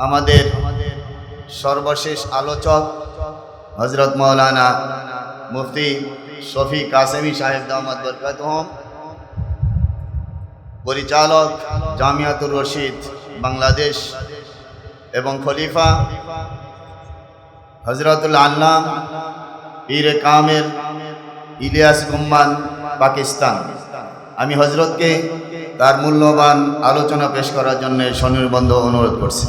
আমাদের সর্বশেষ আলোচক হযরত মাওলানা মুফতি শফি কাসেমি সাহেব দামাত বরকাতুহুম, পরিচালক জামিয়াতুর রশিদ বাংলাদেশ এবং খলিফা হযরতুল আল্লাম পীর কামেল ইলিয়াস গুম্মান পাকিস্তান। আমি হযরতকে তার মূল্যবান আলোচনা পেশ করার জন্য সনির্বন্ধ অনুরোধ করছি।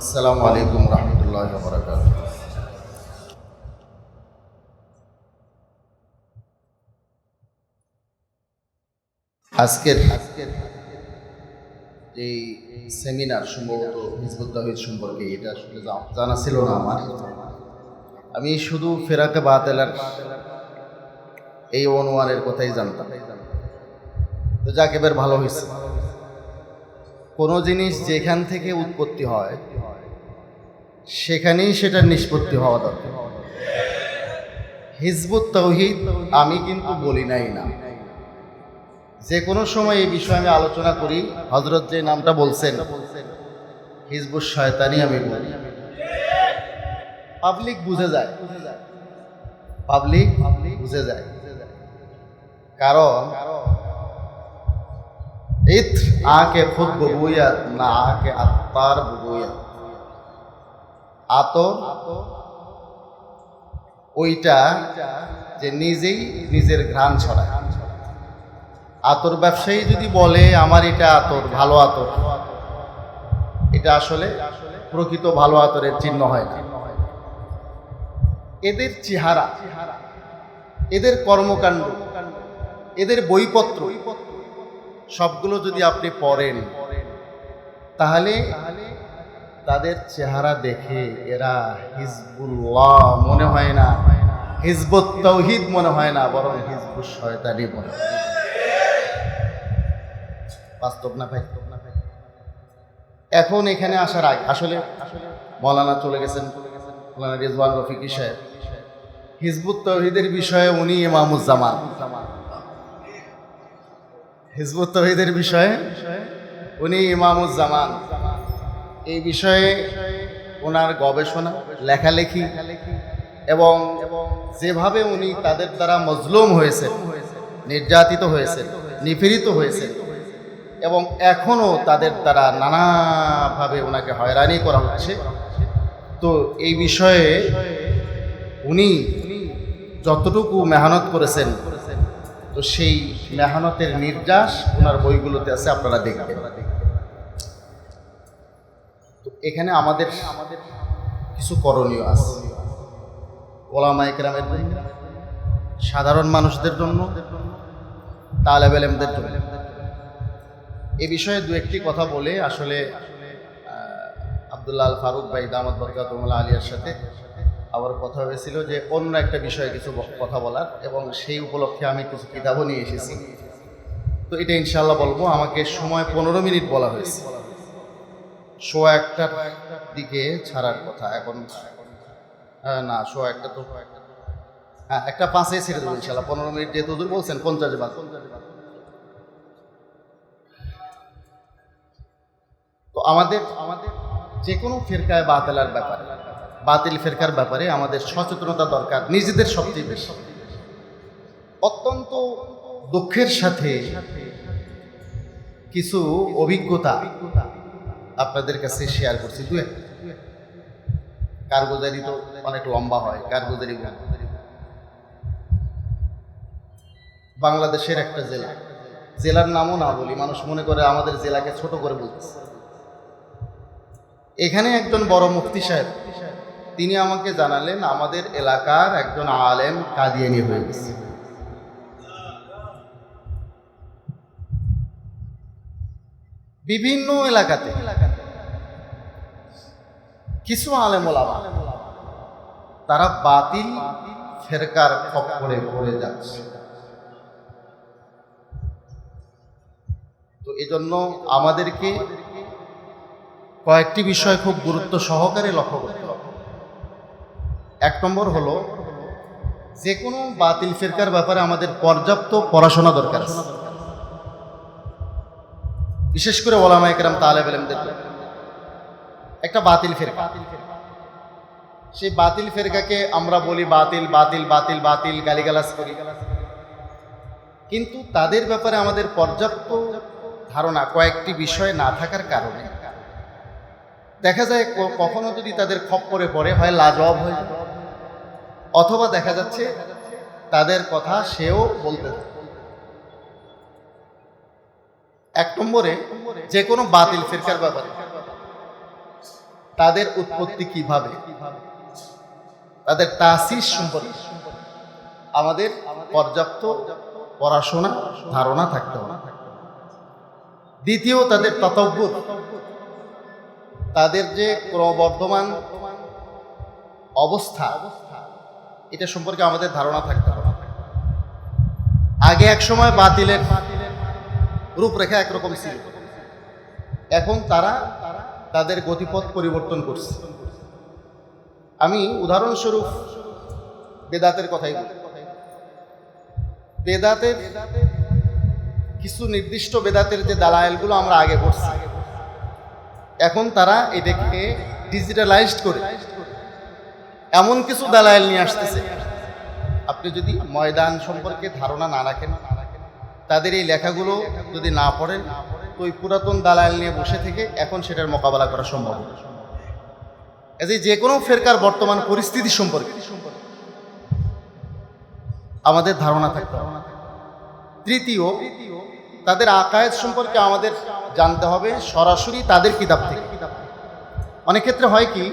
আসসালামু আলাইকুম রহমতুল্লাহি ওয়া বারাকাতুহু। আজকের এই সেমিনার সম্ভবত হিজবুত তাওহীদ সম্পর্কে, এটা আসলে জানা ছিল না আমার। আমি শুধু ফেরাকে বাতিলের এই অনুমানের কথাই জানতাম। তো যাকে বের ভালো হয়েছে, কোনো জিনিস যেখান থেকে উৎপত্তি হয় সেখানেই সেটার নিষ্পত্তি হওয়া দরকার। হিজবুত তাওহীদ আমি কিন্তু বলি নাই না, যে কোনো সময় এই বিষয়ে আমি আলোচনা করি। হযরত যে নামটা বলছেন হিজবুত শয়তানি আমি বলি। পাবলিক বুঝে যায়, পাবলিক বুঝে যায়, কারণ ইত্র আকে খুদ ববুয়াত না আকে আত্মার ববুয়াত। আতর ওইটা যে নিজেই নিজের ঘ্রাণ ছড়ায়। আতর ব্যবসায়ী যদি বলে আমার এটা আতর, ভালো আতর, এটা আসলে প্রকৃত ভালো আতরের চিহ্ন হয় না। এদের চেহারা, এদের কর্মকাণ্ড, এদের বইপত্র সবগুলো যদি আপনি পড়েন, তাহলে তাদের চেহারা দেখে এরা হিজবুল্লাহ মনে হয় না, হিজবুত তাওহীদ মনে হয় না, বরং হিজবুত শয়তানি মনে হয়। বাস্তব না ভাই? এখন এখানে আসার আগে আসলে মৌলানা চলে গেছেন, মৌলানা রিজওয়ান রফিকি সাহেব। হিজবুত তাওহীদের বিষয়ে উনি ইমামুজ্জামান, হিজবুত তাওহীদের বিষয়ে উনি ইমামুজ্জামান। এই বিষয়ে ওনার গবেষণা, লেখালেখি এবং যেভাবে উনি তাদের দ্বারা মজলুম হয়েছেন, নির্যাতিত হয়েছেন, নিপীড়িত হয়েছেন এবং এখনও তাদের দ্বারা নানাভাবে ওনাকে হয়রানি করা হচ্ছে, তো এই বিষয়ে উনি যতটুকু মেহনত করেছেন, তো সেই মেহনতের নির্যাস ওনার বইগুলোতে আছে, আপনারা দেখবেন। তো এখানে আমাদের কিছু করণীয় আছে, ওলামায়ে কেরামের জন্য, সাধারণ মানুষদের জন্য, তালেব ইলমদের জন্য। এই বিষয়ে দু একটি কথা বলে আসলে আব্দুল্লাহ আল ফারুক ভাই দামাত বরকাতুহুল আলিয়ার সাথে আবার কথা হয়েছিল যে অন্য একটা বিষয়ে কিছু কথা বলার, এবং সেই উপলক্ষে আমি কিছু কিতাবও নিয়ে এসেছি। তো এটা ইনশাআল্লাহ বলবো। আমাকে সময় 15 মিনিট বলা হয়েছে, 1:15টার দিকে ছাড়ার কথা। এখন না, 1:15 তো হ্যাঁ, 1:05 ছেড়ে দেবো ইনশাআল্লাহ। 15 মিনিট যেহেতু হুজুর বলছেন 50 বাদ। তো আমাদের যে কোনো ফিরকায় বাতিলের ব্যাপারে, বাতিল ফিরকার ব্যাপারে আমাদের সচেতনতা দরকার, নিজেদের সবচেয়ে বেশি। অত্যন্ত দুঃখের সাথে কিছু অভিজ্ঞতা আপনাদের কাছে শেয়ার করছি। কারগুজারি তো অনেক লম্বা হয়, কারগুজারি বাংলাদেশের একটা জেলা, জেলার নামও না বলি, মানুষ মনে করে আমাদের জেলাকে ছোট করে বলতেছে। এখানে একজন বড় মুফতি সাহেব, তিনি আমাকে জানালেন আমাদের এলাকার একজন আলেম কাদিয়ানী হয়ে গেছে। বিভিন্ন এলাকাতে কিছু আলেম ওলামা তারা বাতিল ফেরকার খপ্পরে পড়ে যাচ্ছে। তো এজন্য আমাদেরকে কয়েকটি বিষয় খুব গুরুত্ব সহকারে লক্ষ্য করতে হবে। 1 নম্বর হলো, যে কোনো বাতিল ফিরকার ব্যাপারে আমাদের পর্যাপ্ত পড়াশোনা দরকার আছে, বিশেষ করে ওলামায়ে কেরাম তালেব ইলমদের। একটা বাতিল ফেরকা। সেই বাতিল ফেরকাকে আমরা বলি বাতিল বাতিল বাতিল বাতিল, গালিগালাজ করি, কিন্তু তাদের ব্যাপারে আমাদের পর্যাপ্ত ধারণা কয়েকটি বিষয় না থাকার কারণে দেখা যায় কখনো যদি তাদের খপ্পরে পড়ে হয় লাজবাব হয়ে যায়, অথবা দেখা যাচ্ছে তাদের কথা সেও বলতে থাকে। এক নম্বরে, যে কোনো বাতিল ফিরকার ব্যাপারে তাদের উৎপত্তি কিভাবে, তাদের তাসিস সম্পর্কে আমাদের পর্যাপ্ত পড়াশোনা ধারণা থাকতে হবে। দ্বিতীয়, তাদের তাতাব্বুর, তাদের যে ক্রমবর্ধমান অবস্থা, এটা সম্পর্কে আমাদের ধারণা থাকতে হবে। আগে এক সময় বাতিলের রূপরেখা একরকম ছিল, এখন তারা তাদের গতিপথ পরিবর্তন করছে। আমি উদাহরণস্বরূপ বেদাতের কথাই বলি। বেদাতের কিছু নির্দিষ্ট বেদাতের যে দালায়েলগুলো আমরা আগে পড়ছি, এখন তারা এটাকে ডিজিটালাইজড করে এমন কিছু দালায়েল নিয়ে আসতেছে, আপনি যদি ময়দান সম্পর্কে ধারণা না রাখেন, তাদের এই লেখাগুলো যদি না পড়েন, তো ওই পুরাতন দালায়েল নিয়ে বসে থেকে এখন সেটার মোকাবেলা করা সম্ভব। যে কোনো ফেরকার বর্তমান পরিস্থিতি সম্পর্কে আমাদের ধারণা থাকতে হবে। তৃতীয়, তাদের আকায়েদ সম্পর্কে আমাদের জানতে হবে সরাসরি তাদের কিতাব থেকে। অনেক ক্ষেত্রে হয় কি,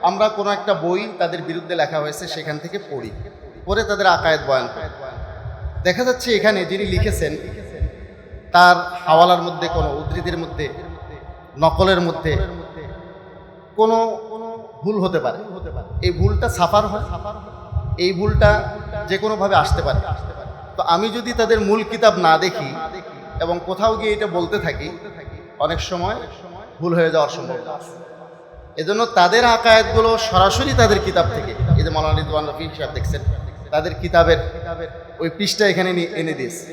আমরা কোনো একটা বই তাদের বিরুদ্ধে লেখা হয়েছে সেখান থেকে পড়ি, পড়ে তাদের আকায়েদ বয়ান করি। দেখা যাচ্ছে এখানে যিনি লিখেছেন তার হাওয়ালার মধ্যে, কোনো উদ্ধৃতির মধ্যে, নকলের মধ্যে কোনো ভুল হতে পারে। এই ভুলটা সাফার হয়, এই ভুলটা যে কোনোভাবে আসতে পারে। তো আমি যদি তাদের মূল কিতাব না দেখি এবং কোথাও গিয়ে এটা বলতে থাকি, অনেক সময় ভুল হয়ে যাওয়ার সম্ভাবনা আছে। এজন্য তাদের আকায়েতগুলো সরাসরি তাদের কিতাব থেকে, এই যে মাওলানা রিদওয়ান রফি সাহেব দেখছেন তাদের কিতাবের ওই পৃষ্ঠা এখানে এনে দিয়েছে।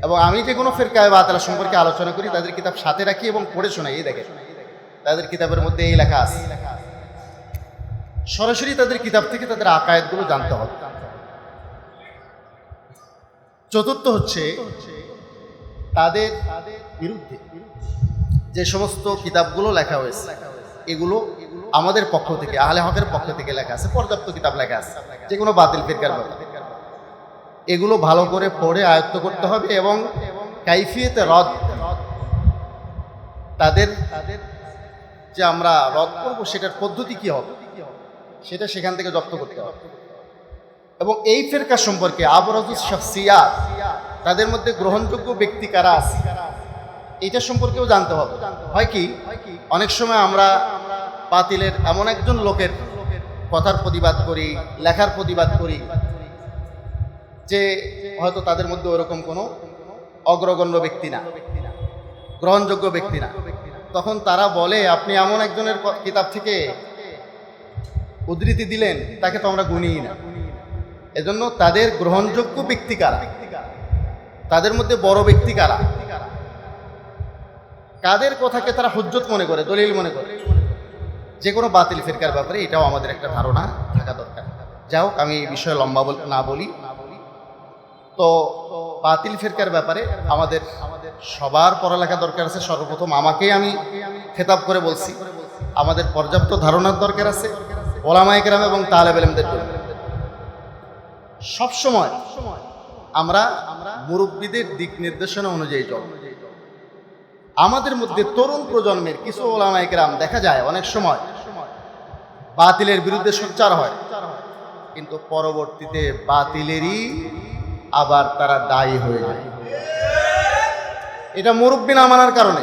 এবং আমি যে কোনো ফিরকায়ে বাতিলা সম্পর্কে আলোচনা করি, তাদের কিতাব সাথে রাখি এবং পড়ে শোনাই। এই দেখেন তাদের কিতাবের মধ্যে এই লেখা আছে। সরাসরি তাদের কিতাব থেকে তাদের আকায়েতগুলো জানতে হবে। চতুর্থ হচ্ছে, তাদের বিরুদ্ধে যে সমস্ত কিতাবগুলো লেখা হয়েছে, এগুলো আমাদের পক্ষ থেকে, আহলে হকের পক্ষ থেকে লেখা আছে, পর্যাপ্ত কিতাব লেখা আছে যে কোনো বাতিল ফিরকার ব্যাপারে। এগুলো ভালো করে পড়ে আয়ত্ত করতে হবে এবং কাইফিয়তে রদ, তাদের যে আমরা রদ করবো সেটার পদ্ধতি কি হবে সেটা সেখান থেকে জব্দ করতে হবে। এবং এই ফিরকা সম্পর্কে আবরাজুস শাখসিয়াত, তাদের মধ্যে গ্রহণযোগ্য ব্যক্তি কারা আছে এটা সম্পর্কেও জানতে হবে। হয় কি, অনেক সময় আমরা বাতিলের এমন একজন লোকের কথার প্রতিবাদ করি, লেখার প্রতিবাদ করি, যে হয়তো তাদের মধ্যে ওরকম কোনো অগ্রগণ্য ব্যক্তি না, গ্রহণযোগ্য ব্যক্তি না। তখন তারা বলে, আপনি এমন একজনের কিতাব থেকে উদ্ধৃতি দিলেন, তাকে তো আমরা গুনিই না। এজন্য তাদের গ্রহণযোগ্য ব্যক্তি কারা, তাদের মধ্যে বড় ব্যক্তি কারা, কাদের কথাকে তারা হুজ্জত মনে করে, দলিল মনে করে, যে কোনো বাতিল ফিরকার ব্যাপারে এটাও আমাদের একটা ধারণা থাকা দরকার। যাই হোক, আমি এই বিষয়ে লম্বা না বলি। তো বাতিল ফিরকার ব্যাপারে আমাদের সবার পড়ালেখা দরকার আছে। সর্বপ্রথম আমাকেই আমি খেতাব করে বলছি, আমাদের পর্যাপ্ত ধারণার দরকার আছে ওলামায়ে কেরাম এবং তালেব ইলমদের জন্য। সবসময় আমরা মুরব্বীদের দিক নির্দেশনা অনুযায়ী চল। আমাদের মধ্যে তরুণ প্রজন্মের কিছু ওলামায়ে কেরাম দেখা যায় অনেক সময় বাতিলের বিরুদ্ধে সোচ্চার হয়, কিন্তু পরবর্তীতে বাতিলেরই আবার তারা দায়ী হয়ে যায়। এটা মুরব্বী না মানার কারণে।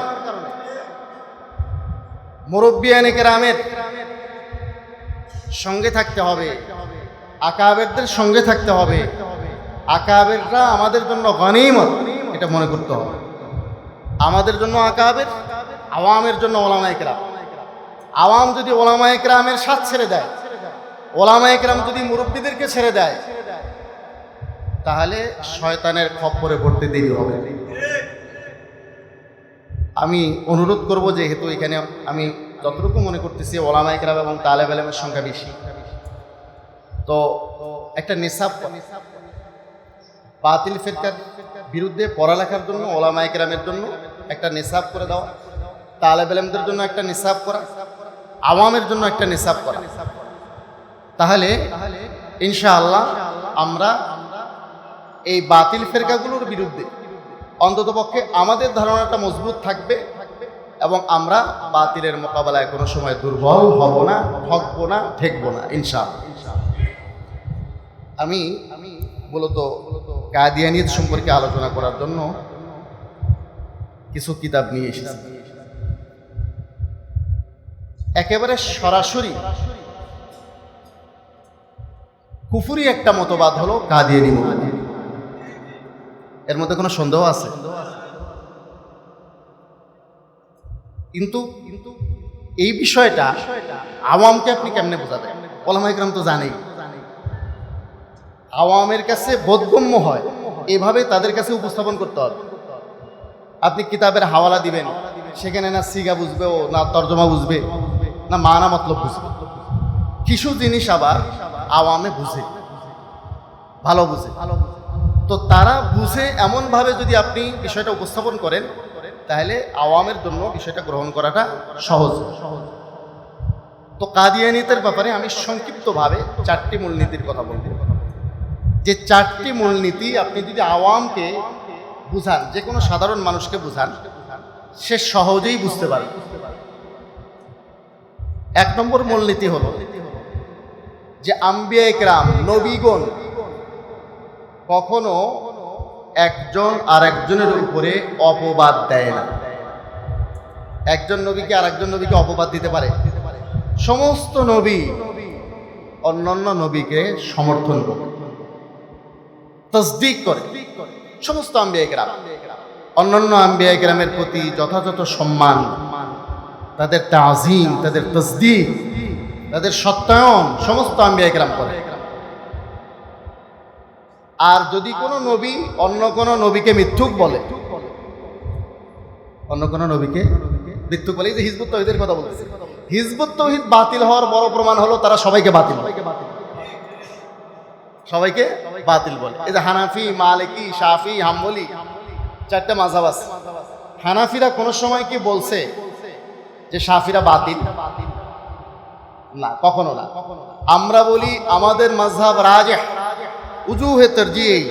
মুরব্বিয়ানে কেরামের সঙ্গে থাকতে হবে, আকাবেরদের সঙ্গে থাকতে হবে। আকাবেররা আমাদের জন্য গনিমত, এটা মনে করতে হবে। আমাদের জন্য আকাবের, আওয়ামের জন্য ওলামায়ে কেরাম। আওয়াম যদি ওলামায়ে কেরামের সাথ ছেড়ে দেয়, ওলামায়ে কেরাম যদি মুরব্বীদেরকে ছেড়ে দেয়, তাহলে শয়তানের খপ্পরে পড়তে দেরি হবে। আমি অনুরোধ করব, যেহেতু এখানে আমি যতটুকু মনে করতেছি ওলামায়ে কেরাম এবং তালেব ইলমের সংখ্যা বেশি, তো একটা নিসাব বাতিল ফিরকার বিরুদ্ধে পড়ালেখার জন্য ওলামায়ে কেরামের জন্য একটা নিসাব করে দেওয়া, তালেব ইলমদের জন্য একটা নিসাব করা, আওয়ামের জন্য একটা নিসাব করা, তাহলে ইনশাআল্লাহ আমরা এই বাতিল ফিরকাগুলোর বিরুদ্ধে অন্ততপক্ষে আমাদের ধারণাটা মজবুত থাকবে এবং আমরা বাতিলের মোকাবেলায় কোনো সময় দুর্বল হব না, ঠকবো না, ঠেকবো না ইনশাআল্লাহ। আমি মূলত কাদিয়ানিয়ত সম্পর্কে আলোচনা করার জন্য কিছু কিতাব নিয়ে এসেছি। একেবারে সরাসরি কুফরি একটা মতবাদ হলো কাদিয়ানি মতবাদ। এর মধ্যে কোনো সন্দেহ আছে? কিন্তু এই বিষয়টা আওয়ামকে আপনি কেমনে বোঝাবেন? ওলামায়ে কেরাম তো জানেই, আওয়ামের কাছে বোধগম্য হয় এভাবে তাদের কাছে উপস্থাপন করতে হবে। আপনি কিতাবের হাওয়ালা দিবেন, সেখানে না সিগা বুঝবে, ও না তর্জমা বুঝবে, না মানা মতলব বুঝবে। কিছু জিনিস আবার আওয়ামে বুঝে, ভালো বুঝে, তো তারা বুঝে এমনভাবে যদি আপনি বিষয়টা উপস্থাপন করেন তাহলে আওয়ামের জন্য বিষয়টা গ্রহণ করাটা সহজ। তো কাদিয়ানিয়তের ব্যাপারে আমি সংক্ষিপ্তভাবে 4টি মূলনীতির কথা বলব। যে 4টি মূলনীতি আপনি যদি আওয়ামকে বুঝান, যে কোনো সাধারণ মানুষকে বুঝান, সে সহজেই বুঝতে পারে। 1 নম্বর মূলনীতি হলো যে আম্বিয়ায়ে কেরাম, নবীগণ কখনো একজন আর একজনের উপরে অপবাদ দেয় না। একজন নবীকে আর একজন নবীকে অপবাদ দিতে পারে? সমস্ত নবী অন্যান্য নবীকে সমর্থন করে, তাসদিক করে। সমস্ত আম্বিয়ায়ে কেরাম অন্যান্য আম্বিয়ায়ে কেরামের প্রতি যথাযথ সম্মান, তাদের তাজিম, তাদের তাসদিক, তাদের সত্যায়ন সমস্ত আম্বিয়ায়ে কেরাম করে। আর যদি কোনো নবী অন্য কোনো নবীকে মিথ্যুক বলে, অন্য কোনো নবীকে মিথ্যুক বলে, এই যে হিজবুত তাওহীদের কথা বলতেছে, হিজবুত তাওহীদ বাতিল হওয়ার বড় প্রমাণ হলো তারা সবাইকে বাতিল বলে, সবাইকে বাতিল বলে। এই যে হানাফি, মালিকি, শাফি, হাম্বলি 4টা মাযহাব আছে। হানাফিরা কোনো সময় কি বলছে যে শাফিরা বাতিল? না, কখনো না। আমরা বলি আমাদের মাযহাব রাজিহ, উজুহে তারজিহ।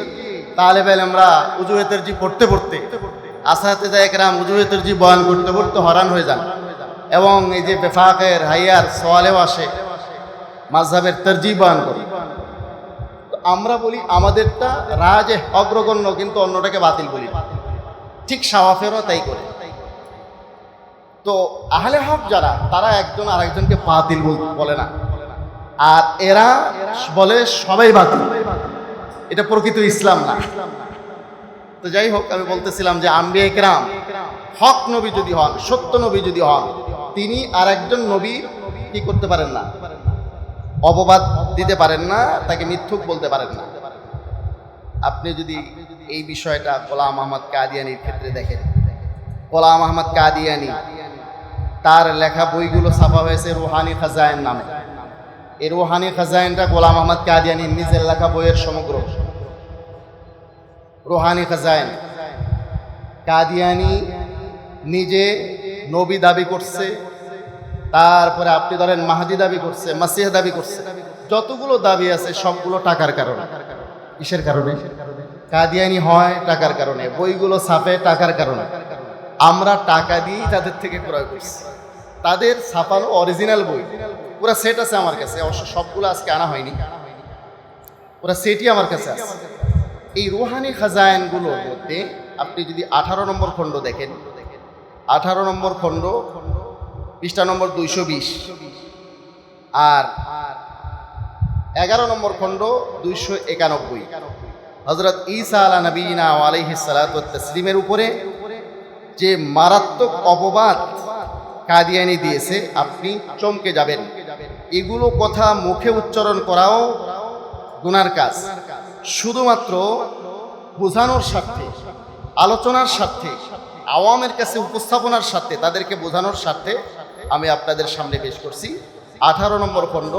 তালেব ইলমরা উজুহে তারজিহ পড়তে পড়তে, আসাতিজা ইকরাম উজুহে তারজিহ বয়ান করতে করতে হয়রান হয়ে যান, এবং এই যে বেফাকের হাইয়ার সওয়ালেও আসে মাযহাবের তারজিহ বয়ান করে। তো আমরা বলি আমাদেরটা রাজিহ, অগ্রগণ্য, কিন্তু অন্যটাকে বাতিল বলি। ঠিক শাওয়াফেরও তাই করে। তো আহলে হক যারা, তারা একজন আরেকজনকে বাতিল বলে না, আর এরা বলে সবাই বাতিল। এটা প্রকৃত ইসলাম না। তো যাই হোক, আমি বলতেছিলাম যে আম্বিয়ায়ে কেরাম হক নবী যদি হন, সত্য নবী যদি হন, তিনি আর একজন নবী কি করতে পারেন না? অপবাদ দিতে পারেন না, তাকে মিথ্যুক বলতে পারেন না। আপনি যদি এই বিষয়টা গোলাম আহমদ কাদিয়ানির ক্ষেত্রে দেখেন, গোলাম আহমদ কাদিয়ানি, তার লেখা বইগুলো ছাপা হয়েছে রুহানি খাজায়েন নামে। এই রুহানি খাজায়েনটা গোলাম আহমদ কাদিয়ানির নিজের লেখা বইয়ের সমগ্র। রুহানি খাজায়েন, কাদিয়ানি নিজে নবী দাবি করছে, তারপরে আপনি ধরেন মাহদি দাবি করছে, মাসিহ দাবি করছে, যতগুলো দাবি আছে সবগুলো টাকার কারণে। কিসের কারণে কাদিয়ানি হয়? টাকার কারণে। বইগুলো ছাপে টাকার কারণে। আমরা টাকা দিয়েই তাদের থেকে ক্রয় করছি। তাদের ছাপানো অরিজিনাল বই পুরো সেট আছে আমার কাছে, অবশ্য সবগুলো আজকে আনা হয়নি, পুরো সেটই আমার কাছে আছে। এই রুহানি খাজায়েনগুলোর মধ্যে আপনি যদি 18 নম্বর খণ্ড দেখেন, 18 নম্বর খণ্ড পৃষ্ঠা নম্বর 220, আর 11 নম্বর খণ্ড 291, হযরত ঈসা আলা নবীনা আলাইহিস সালাতু ওয়াত তাসলিমের উপরে যে মারাত্মক অপবাদ কাদিয়ানি দিয়েছে, আপনি চমকে যাবেন। এগুলো কথা মুখে উচ্চারণ করাও গুনার কাজ। শুধুমাত্র বোঝানোর স্বার্থে, আলোচনার স্বার্থে, আওয়ামের কাছে উপস্থাপনার স্বার্থে, তাদেরকে বোঝানোর স্বার্থে আমি আপনাদের সামনে পেশ করছি 18 নম্বর খণ্ড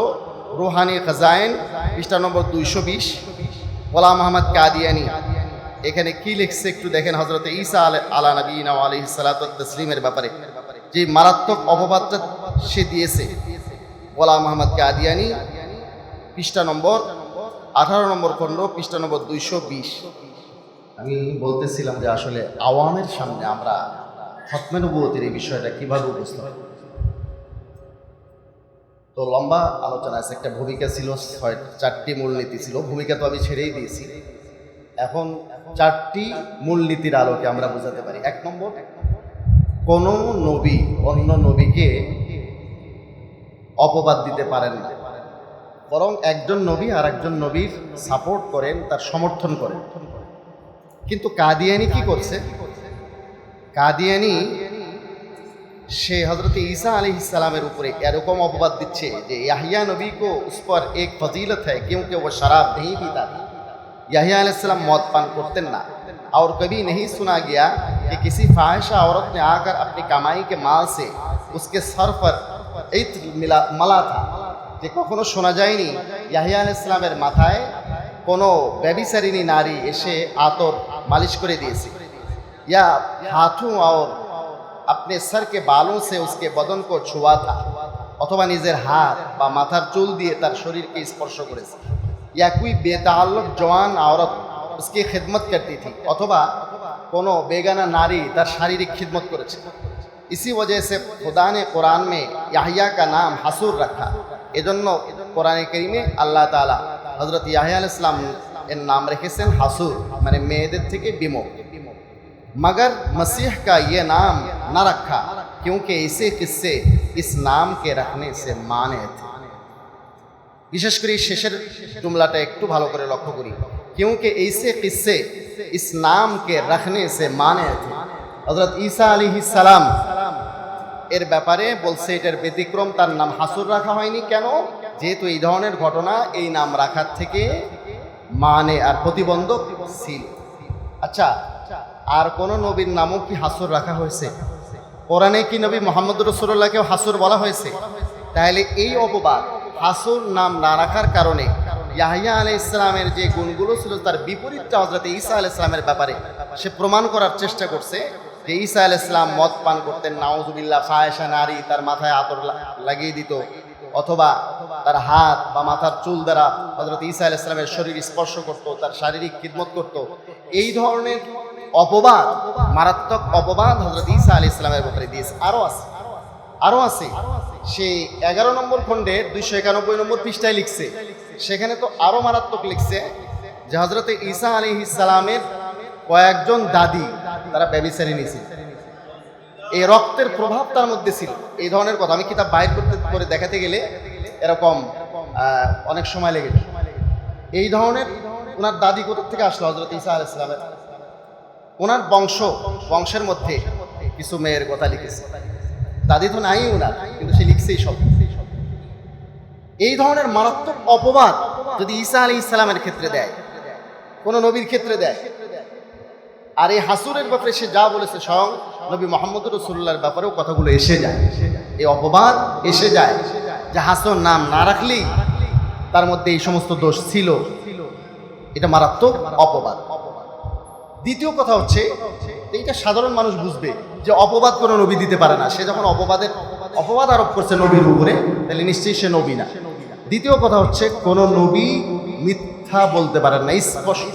রুহানি খাজাইন, পৃষ্ঠা নম্বর 220, গোলাম আহমদ কাদিয়ানি। এখানে কি লিখছে একটু দেখেন। হযরত ঈসা আলা নবীনা ওয়া আলাইহিস সালাতু ওয়াত তাসলিমের ব্যাপারে যে মারাত্মক অপবাদটা সে দিয়েছে, গোলাম আহমদ কাদিয়ানি, পৃষ্ঠা নম্বর 18 নম্বর খণ্ড, পৃষ্ঠা নম্বর 220। আমি বলতেছিলাম যে আসলে আওয়ামের সামনে আমরা খতমে নবুয়তের এই বিষয়টা কিভাবে উপস্থাপন করব। তো লম্বা আলোচনা আছে, একটা ভূমিকা ছিল, 4টি মূলনীতি ছিল। ভূমিকা তো আমি ছেড়েই দিয়েছি, এখন 4টি মূলনীতির আলোকে আমরা বোঝাতে পারি। 1 নম্বর, কোনো নবী অন্য নবীকে অপবাদ দিতে পারেন না, বরং একজন নবী আর একজন নবীর সাপোর্ট করেন, তার সমর্থন করেন। কিন্তু কাদিয়ানি কি করছে? কাদিয়ানি সে হযরত ঈসা আলাইহিস সালামের উপরে এরকম অপবাদ দিচ্ছে যে ইয়াহিয়া নবী को उस पर एक फजीलत है क्योंकि वो शराब नहीं पीता था। याहिया अलैहिस सलाम मौत पान करते ना, और कभी नहीं सुना गया कि किसी फाहिशा औरत ने आकर अपनी कमाई के माल से उसके सर पर इत्र मला था। যে কখনো শোনা যায়নি ইয়াহিয়া আলাইহিস সালামের মাথায় কোনো ব্যভিচারিণী নারী এসে আতর মালিশ করে দিয়েছে, या हाथों और अपने सर के बालों से उसके बदन को छुआ था, অথবা নিজের হাত বা মাথার চুল দিয়ে তার শরীরকে স্পর্শ করেছে, या कोई बेताल्लुक जवान औरत उसकी खिदमत करती थी, অথবা কোনো বেগানা নারী তার শারীরিক খিদমত করেছে। इसी वजह से खुदा ने कुरान में याहिया का नाम हसूर रखा। এজন্য কোরআনে কারীমে আল্লাহ তাআলা হযরত ইয়াহিয়া আলাইহিস সালাম এর নাম রেখেছেন হাসুর, মানে মেয়েদের থেকে বিমুখ। मगर मसीह का ये नाम न रखा क्योंकि ऐसे किस्से इस नाम के रखने से माने थे। विशेष করে শেষের জুমলাটা একটু ভালো করে লক্ষ্য করি, क्योंकि ऐसे किस्से इस नाम के रखने से माने थे। হযরত ঈসা আলাইহিস সালাম এর ব্যাপারে বলছে এটার ব্যতিক্রম, তার নাম হাসুর রাখা হয়নি। কেন? যেহেতু এই ধরনের ঘটনা এই নাম রাখার থেকে মানে আর প্রতিবন্ধক ছিল। আচ্ছা, আর কোন নবীর নামও কি হাসুর রাখা হয়েছে? কোরআনে কি নবী মুহাম্মদ রাসূলুল্লাহকেও হাসুর বলা হয়েছে? তাহলে এই অপবাদ হাসুর নাম না রাখার কারণে ইয়াহিয়া আলাইহিস সালামের যে গুণগুলো ছিল তার বিপরীতটা হযরত ঈসা আলাইহিস সালামের ব্যাপারে সে প্রমাণ করার চেষ্টা করছে যে ঈসা আলাইহিস সালাম মদ পান করতেন, নাউজুবিল্লাহ, ফাহিশা নারী তার মাথায় আতর লাগিয়ে দিত, অথবা তার হাত বা মাথার চুল দ্বারা হযরত ঈসা আলাইহিস সালামের শরীর স্পর্শ করত, তার শারীরিক খিদমত করত। এই ধরনের অপবাদ, মারাত্মক অপবাদ হযরত ঈসা আলাইহিস সালামের ব্যাপারে দিয়েছে। আরও আছে সে 11 নম্বর খণ্ডের 291 নম্বর পৃষ্ঠায় লিখছে, সেখানে তো আরও মারাত্মক লিখছে যে হযরত ঈসা আলাইহিস সালামের কয়েকজন দাদি তারা ব্যভিচারিণী ছিল, এই রক্তের প্রভাব তার মধ্যে ছিল। এই ধরনের কথা আমি কিতাব বাইর করে দেখাতে গেলে এরকম অনেক সময় লেগে যায়। এই ধরনের ওনার দাদি কোথা থেকে আসলো? হযরত ঈসা আলাইহিস সালামের ওনার বংশের মধ্যে কিছু মেয়ের কথা লিখেছে। দাদি তো নাই ওনার, কিন্তু সে লিখছেই সব। এই ধরনের মারাত্মক অপবাদ যদি ঈসা আলাইহিস সালামের ক্ষেত্রে দেয়, কোন নবীর ক্ষেত্রে দেয়, আর এই হাসুরের ব্যাপারে সে যা বলেছে স্বয়ং নবী মুহাম্মদ রাসূলুল্লাহর ব্যাপারেও কথাগুলো এসে যায়, এই অপবাদ এসে যায় যে হাসুর নাম না রাখলেই তার মধ্যে এই সমস্ত দোষ ছিল। এটা মারাত্মক অপবাদ। দ্বিতীয় কথা হচ্ছে, এইটা সাধারণ মানুষ বুঝবে যে অপবাদ কোনো নবী দিতে পারে না। সে যখন অপবাদ আরোপ করছে নবীর উপরে, তাহলে নিশ্চয়ই সে নবী না। দ্বিতীয় কথা হচ্ছে, কোনো নবী মিথ্যা বলতে পারেন না। স্পষ্ট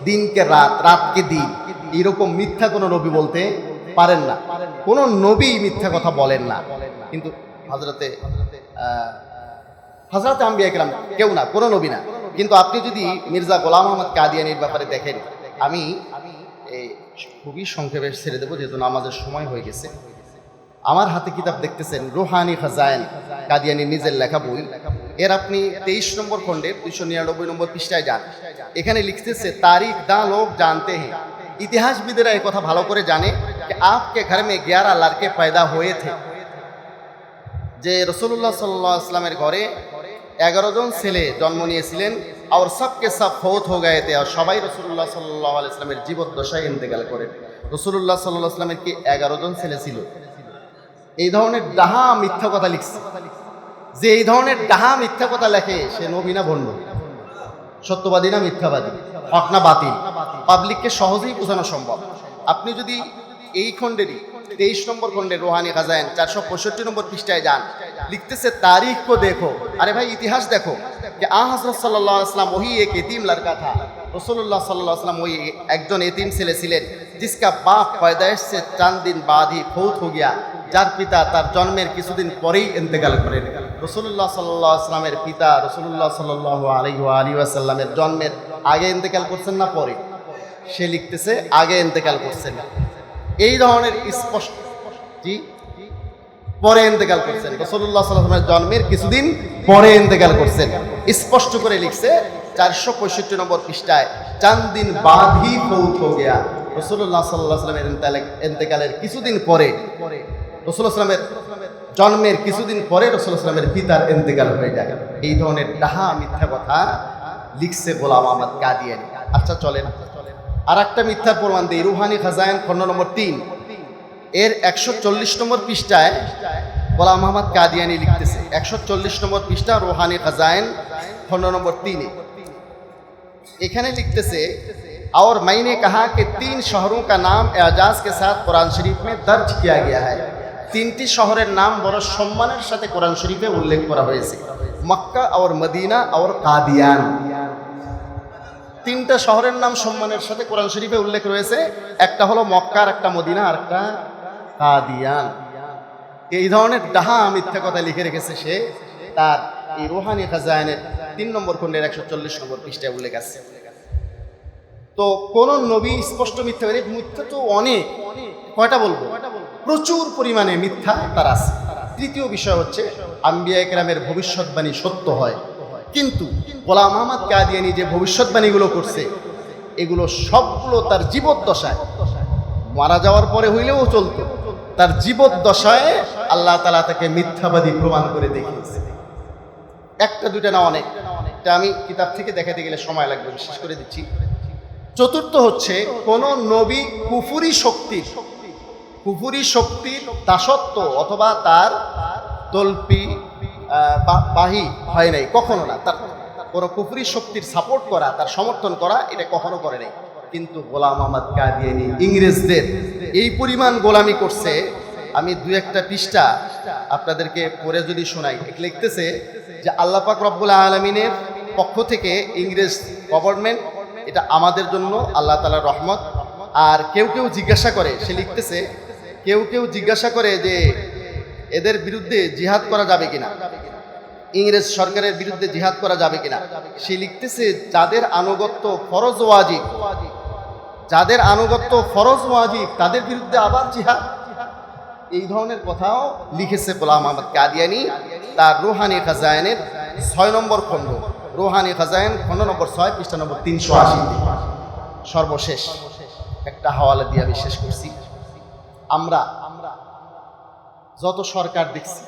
দিনকে রাত, রাতকে দিন, এরকম মিথ্যা কোনো নবী বলতে পারেন না। কোনো নবী মিথ্যা কথা বলেন না। কিন্তু হযরতে আম্বিয়া কিরাম কেউ না, কোনো নবী না। কিন্তু আপনি যদি মির্জা গোলাম আহমদ কাদিয়ানির ব্যাপারে দেখেন, আমি খুবই সংক্ষেপে ছেড়ে দেবো যেহেতু নামাজের সময় হয়ে গেছে। আমার হাতে কিতাব দেখতেছেন রুহানি খাজাইন, কাদিয়ানি নিজের লেখা বই। এর আপনি 23 নম্বর খণ্ডের 299 নম্বর পৃষ্ঠায় যান। এখানে লিখতেছে, তারিখ দা লোক জানতে হ্যাঁ, ইতিহাসবিদেরা এই কথা ভালো করে জানে যে आपके घर में 11 लड़के पैदा हुए थे, যে রাসূলুল্লাহ সাল্লাল্লাহু আলাইহি ওয়াসাল্লামের ঘরে 11 জন ছেলে জন্ম নিয়েছিলেন। আর সবকে সব ফৌত হয়ে গেছে, আর সবাই রাসূলুল্লাহ সাল্লাল্লাহু আলাইহি ওয়াসাল্লামের জীবদ্দশায় ইন্তেকাল করেন। রাসূলুল্লাহ সাল্লাল্লাহু আলাইহি ওয়াসাল্লামের কি 11 জন ছেলে ছিল? এই ধরনের ডাহা মিথ্যা কথা লিখছে। যে এই ধরনের ডাহা মিথ্যা কথা লেখে সে নবী না ভণ্ড, সত্যবাদী না মিথ্যাবাদী, হক না বাতিল, পাবলিককে সহজেই বোঝানো সম্ভব। আপনি যদি এই খণ্ডেরই 23 নম্বর খণ্ডে রুহানি খাজাইন 465 নম্বর পৃষ্ঠায় যান, লিখতেছে तारीख को देखो। अरे भाई इतिहास देखो कि आ हजरत सल्लल्लाहु अलैहि वसल्लम वही एक यतीम लड़का था। रसूलुल्लाह सल्लल्लाहु अलैहि वसल्लम वही একজন यतीम ছেলে ছিলেন, जिसका बाप पैदाइश से चंद दिन बाद ही फौत हो गया, যার পিতা তার জন্মের কিছুদিন পরেই ইন্তেকাল করেন। রসুল্লাহ সাল্লাল্লাহু আলাইহি ওয়াসাল্লামের পিতা রসুল্লাহ সাল্লাল্লাহু আলাইহি ওয়াসাল্লামের জন্মের আগে ইন্তেকাল করছেন না পরে? সে লিখতেছে আগে ইন্তেকাল করছেন। এই ধরনের স্পষ্ট, জি পরে ইন্তেকাল করছেন, রসুল্লাহ সাল্লাল্লাহু আলাইহি ওয়াসাল্লামের জন্মের কিছুদিন পরে ইন্তেকাল করছেন। স্পষ্ট করে লিখছে 465 নম্বর পৃষ্ঠায়, চাঁদ দিন বাদ হি ফৌত হো গয়া। রসুল্লাহ সাল্লাল্লাহু আলাইহি ওয়াসাল্লামের ইন্তেকালের কিছুদিন পরে, রসুল্লাহ সাল্লামের জন্মের কিছুদিন পরে রসুল্লাহ সাল্লামের পিতার ইন্তেকাল হয়ে যায়। এই ধরনের ডাহা মিথ্যা কথা লিখছে গোলাম আহমদ কাদিয়ানী। আচ্ছা চলেন আর একটা মিথ্যার প্রমাণ দিই। রুহানি খাজাইন খণ্ড নম্বর 3 এর 140 নম্বর পৃষ্ঠায় গোলাম আহমদ কাদিয়ানী লিখতেছে, 140 নম্বর পৃষ্ঠা রুহানি খাজাইন খণ্ড নম্বর 3 এখানে লিখতেছে, और मैंने कहा कि 3 शहरों का नाम एजाज के साथ कुरान शरीफ में दर्ज किया गया है। 3টি শহরের নাম বড় সম্মানের সাথে কোরআন শরীফে উল্লেখ করা হয়েছে, মক্কা और মদিনা और কাদিয়ান। 3টা শহরের নাম সম্মানের সাথে কোরআন শরীফে উল্লেখ রয়েছে, একটা হলো মক্কা, আর একটা মদিনা, আর একটা কাদিয়ান। এই ধরনের ডাহা মিথ্যা কথা লিখে রেখেছে সে তার এই রুহানি খাজাইনের 3 নম্বর খণ্ডের 140 নম্বর পৃষ্ঠায় উল্লেখ আছে। তো কোন নবী স্পষ্ট মিথ্যাবাদী? মিথ্যা তো অনেক, কয়টা বলবো, প্রচুর পরিমাণে মিথ্যা তার আছে। তৃতীয় বিষয় হচ্ছে আম্বিয়া একরামের ভবিষ্যৎবাণী সত্য হয়, কিন্তু গোলাম আহমদ কাদিয়ানী যে ভবিষ্যৎবাণীগুলো করছে এগুলো সবগুলো তার জীবদ্দশায়, মারা যাওয়ার পরে হইলেও চলতো, তার জীবদ্দশায় আল্লাহ তাআলা তাকে মিথ্যাবাদী প্রমাণ করে দেখিয়েছে। একটা দুইটা না, অনেক। এটা আমি কিতাব থেকে দেখাতে গেলে সময় লাগবে, বিশেষ করে দিচ্ছি। চতুর্থ হচ্ছে কোন নবী কুফুরি শক্তির দাসত্ব অথবা তার তলপি বাহী হয় নাই, কখনো না। তার কোনো কুফুরি শক্তির সাপোর্ট করা, তার সমর্থন করা, এটা কখনো করে নাই। কিন্তু গোলাম আহমদ কাদিয়ানী ইংরেজদের এই পরিমাণ গোলামি করছে। আমি 2-1টা পৃষ্ঠা আপনাদেরকে পড়ে যদি শোনাই, লিখতেছে যে আল্লাহ পাক রব্বুল আলামিনের পক্ষ থেকে ইংরেজ গভর্নমেন্ট, এটা আমাদের জন্য আল্লাহ তাআলার রহমত। আর কেউ কেউ জিজ্ঞাসা করে, সে লিখতেছে, কেউ জিজ্ঞাসা করে যে এদের বিরুদ্ধে জিহাদ করা যাবে কিনা, ইংরেজ সরকারের বিরুদ্ধে জিহাদ করা যাবে কিনা। সে লিখতেছে যাদের আনুগত্য ফরজ ওয়াজিব তাদের বিরুদ্ধে আবার জিহাদ। এই ধরনের কথাও লিখেছে গোলাম আহমদ কাদিয়ানী তার রুহানি খাজাইনের 6 নম্বর খণ্ড, রুহানি খাজাইন খণ্ড নম্বর 6 পৃষ্ঠা নম্বর 380। সর্বশেষ একটা হাওয়ালা দিয়ে আমি শেষ করছি। আমরা যত সরকার দেখছি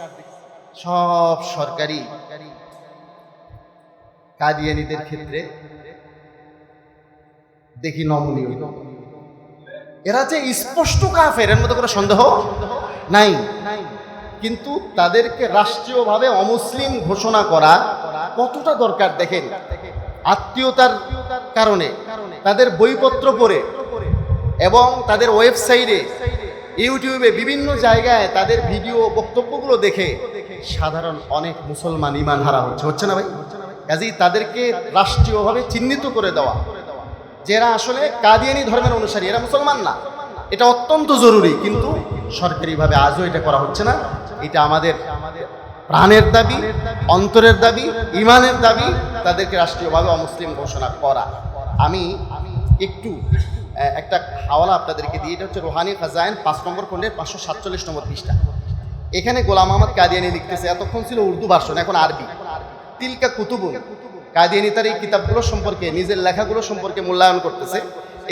সব সরকারি কাদিয়ানীদের ক্ষেত্রে দেখি নমনীয়। এরা যে স্পষ্ট কাফের, এর মধ্যে কোনো সন্দেহ নাই, কিন্তু তাদেরকে রাষ্ট্রীয়ভাবে অমুসলিম ঘোষণা করা কতটা দরকার দেখেন। আত্মীয়তার কারণে তাদের বইপত্র পড়ে এবং তাদের ওয়েবসাইটে, ইউটিউবে, বিভিন্ন জায়গায় তাদের ভিডিও বক্তব্যগুলো দেখে সাধারণ অনেক মুসলমান ঈমান হারা হচ্ছে না ভাই? কাজেই তাদেরকে রাষ্ট্রীয়ভাবে চিহ্নিত করে দেওয়া, যারা আসলে কাদিয়ানী ধর্মের অনুসারী, এরা মুসলমান না, এটা অত্যন্ত জরুরি। কিন্তু সরকারিভাবে আজও এটা করা হচ্ছে না। এটা আমাদের প্রাণের দাবি, অন্তরের দাবি, ঈমানের দাবি, তাদেরকে রাষ্ট্রীয়ভাবে অমুসলিম ঘোষণা করা। আমি একটু একটা হাওয়ালা আপনাদেরকে দিই। এটা হচ্ছে রুহানি খাজাইন 5 নম্বর খণ্ডের 547 নম্বর পৃষ্ঠা। এখানে গোলাম আহমদ কাদিয়ানী লিখতেছে, এতক্ষণ ছিল উর্দু ভার্সন, এখন আরবি। তিলকা কুতুবুন, কাদিয়ানী তার এই কিতাবগুলো সম্পর্কে, নিজের লেখাগুলো সম্পর্কে মূল্যায়ন করতেছে।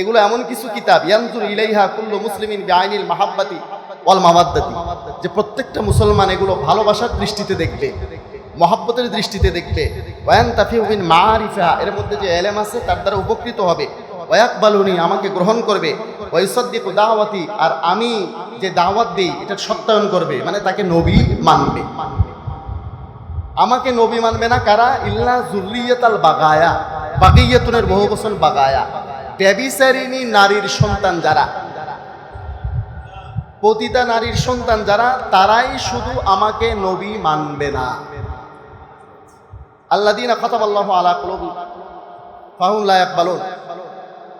এগুলো এমন কিছু কিতাব, ইয়ানজুর ইলাইহা কুল্লু মুসলিমিন বিআইনিল মাহাব্বাতি ওয়াল মাওয়াদ্দাতি, যে প্রত্যেকটা মুসলমান এগুলো ভালোবাসার দৃষ্টিতে দেখবে, মহাব্বতের দৃষ্টিতে দেখবে। ওয়ায়ানতাফিউ মিন মাআরিফিহা, এর মধ্যে যে ইলম আছে তার দ্বারা উপকৃত হবে। ওয়াকবালুনি, আমাকে গ্রহণ করবে। ওয়াইসাদ্দিকু দাওয়াতি, আর আমি যে দাওয়াত দিই এটা সত্যায়ন করবে, মানে তাকে নবী মানবে। আমাকে নবী মানবে না কারা? ইল্লা যুররিয়াতাল বাগায়া, বাগিয়াতুনের বহু বচন বাগায়া, ব্যভিচারিণী নারীর সন্তান যারা, পতিতা নারীর সন্তান যারা, তারাই শুধু আমাকে নবী মানবে না। আল্লাযীনা খাতাবাল্লাহু আলা কুলুবিহিম ফাহুম লা ইয়াকবালুন,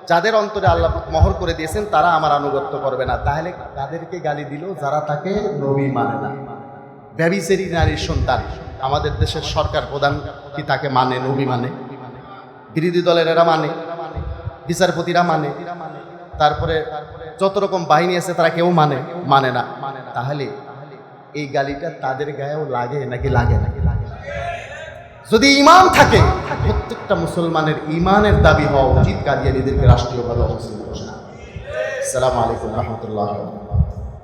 যাদের অন্তরে আল্লাহ মোহর করে দিয়েছেন তারা আমার আনুগত্য করবে না। তাহলে তাদেরকে গালি দিল যারা তাকে নবী মানে না। ব্যভিচারী নারীর সন্তান, আমাদের দেশের সরকার প্রধান কি তাকে মানে, নবী মানে? বিরোধী দলের এরা মানে, বিচারপতিরা মানে, তারপরে যত রকম বাহিনী আছে তারা কেউ মানে না। তাহলে এই গালিটা তাদের গায়েও লাগে নাকি লাগে না? যদি ঈমান থাকে, প্রত্যেকটা মুসলমানের ঈমানের দাবি হওয়া উচিত কাদিয়ানীদেরকে রাষ্ট্রীয়ভাবে অবস্থিত ঘোষণা। আসসালামু আলাইকুম রহমতুল্লাহ।